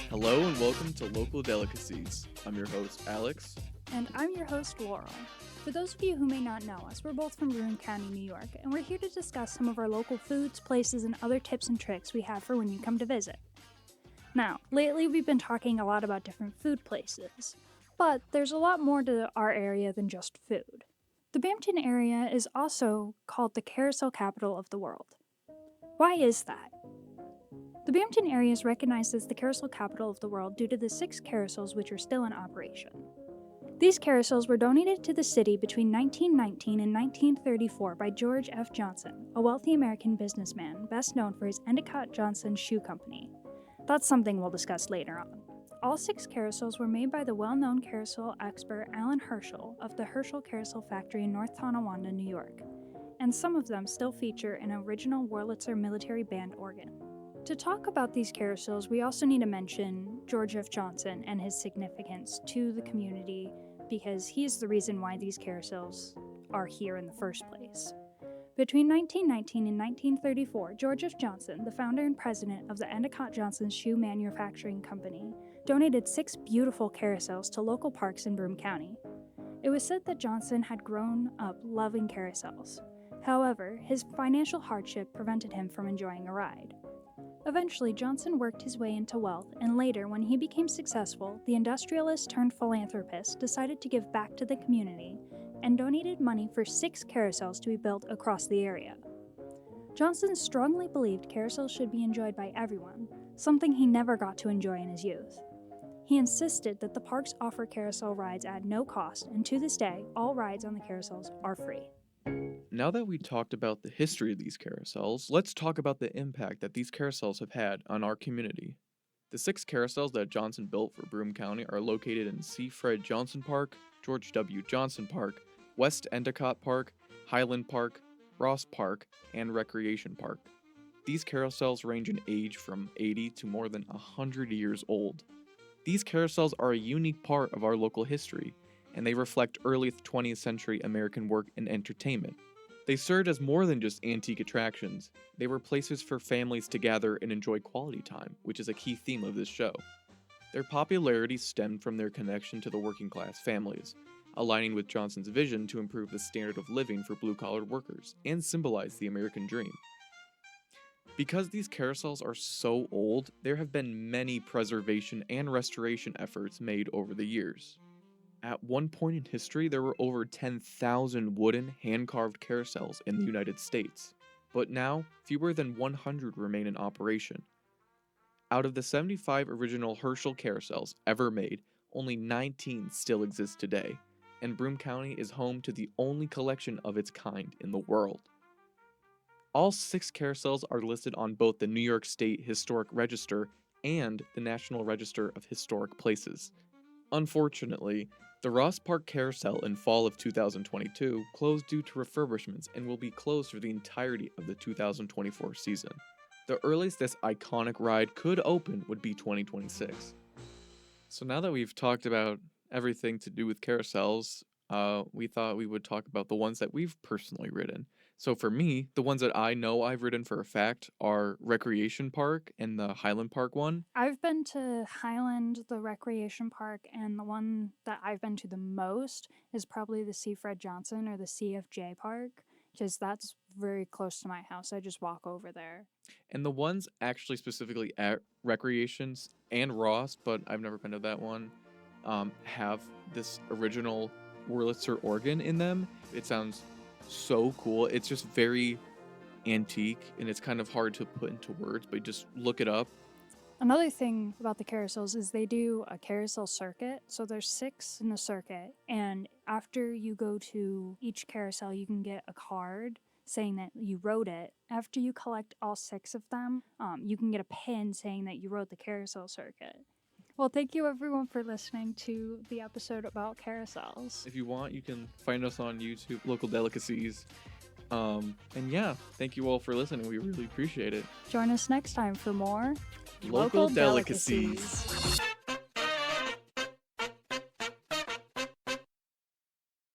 Hello and welcome to Local Delicacies. I'm your host, Alex. And I'm your host, Laurel. For those of you who may not know us, we're both from Broome County, New York, and we're here to discuss some of our local foods, places, and other tips and tricks we have for when you come to visit. Now, lately we've been talking a lot about different food places, but there's a lot more to our area than just food. The Binghamton area is also called the Carousel capital of the world. Why is that? The Binghamton area is recognized as the Carousel capital of the world due to the 6 carousels which are still in operation. These carousels were donated to the city between 1919 and 1934 by George F. Johnson, a wealthy American businessman best known for his Endicott Johnson Shoe Company. That's something we'll discuss later on. All 6 carousels were made by the well-known carousel expert Alan Herschel of the Herschel Carousel Factory in North Tonawanda, New York, and some of them still feature an original Wurlitzer military band organ. To talk about these carousels, we also need to mention George F. Johnson and his significance to the community because he is the reason why these carousels are here in the first place. Between 1919 and 1934, George F. Johnson, the founder and president of the Endicott Johnson Shoe Manufacturing Company, donated 6 beautiful carousels to local parks in Broome County. It was said that Johnson had grown up loving carousels. However, his financial hardship prevented him from enjoying a ride. Eventually, Johnson worked his way into wealth, and later, when he became successful, the industrialist turned philanthropist decided to give back to the community and donated money for 6 carousels to be built across the area. Johnson strongly believed carousels should be enjoyed by everyone, something he never got to enjoy in his youth. He insisted that the parks offer carousel rides at no cost, and to this day, all rides on the carousels are free. Now that we talked about the history of these carousels, let's talk about the impact that these carousels have had on our community. The 6 carousels that Johnson built for Broome County are located in C. Fred Johnson Park, George W. Johnson Park, West Endicott Park, Highland Park, Ross Park, and Recreation Park. These carousels range in age from 80 to more than 100 years old. These carousels are a unique part of our local history, and they reflect early 20th century American work in entertainment. They served as more than just antique attractions. They were places for families to gather and enjoy quality time, which is a key theme of this show. Their popularity stemmed from their connection to the working class families, aligning with Johnson's vision to improve the standard of living for blue-collar workers and symbolize the American dream. Because these carousels are so old, there have been many preservation and restoration efforts made over the years. At one point in history, there were over 10,000 wooden, hand-carved carousels in the United States, but now fewer than 100 remain in operation. Out of the 75 original Herschel carousels ever made, only 19 still exist today, and Broome County is home to the only collection of its kind in the world. All 6 carousels are listed on both the New York State Historic Register and the National Register of Historic Places. Unfortunately, the Ross Park Carousel in fall of 2022 closed due to refurbishments and will be closed for the entirety of the 2024 season. The earliest this iconic ride could open would be 2026. So now that we've talked about everything to do with carousels, we thought we would talk about the ones that we've personally ridden. So for me, the ones that I know I've ridden for a fact are Recreation Park and the Highland Park one. I've been to Highland, the Recreation Park, and the one that I've been to the most is probably the C. Fred Johnson or the CFJ Park, because that's very close to my house. I just walk over there. And the ones actually specifically at Recreations and Ross, but I've never been to that one, have this original Wurlitzer organ in them. It sounds so cool. It's just very antique and it's kind of hard to put into words, but just look it up. Another thing about the carousels is they do a carousel circuit. So there's 6 in the circuit, and after you go to each carousel, you can get a card saying that you rode it. After you collect all 6 of them, you can get a pin saying that you rode the carousel circuit. Well, thank you everyone for listening to the episode about carousels. If you want, you can find us on YouTube, Local Delicacies. And yeah, thank you all for listening. We really appreciate it. Join us next time for more Local Delicacies.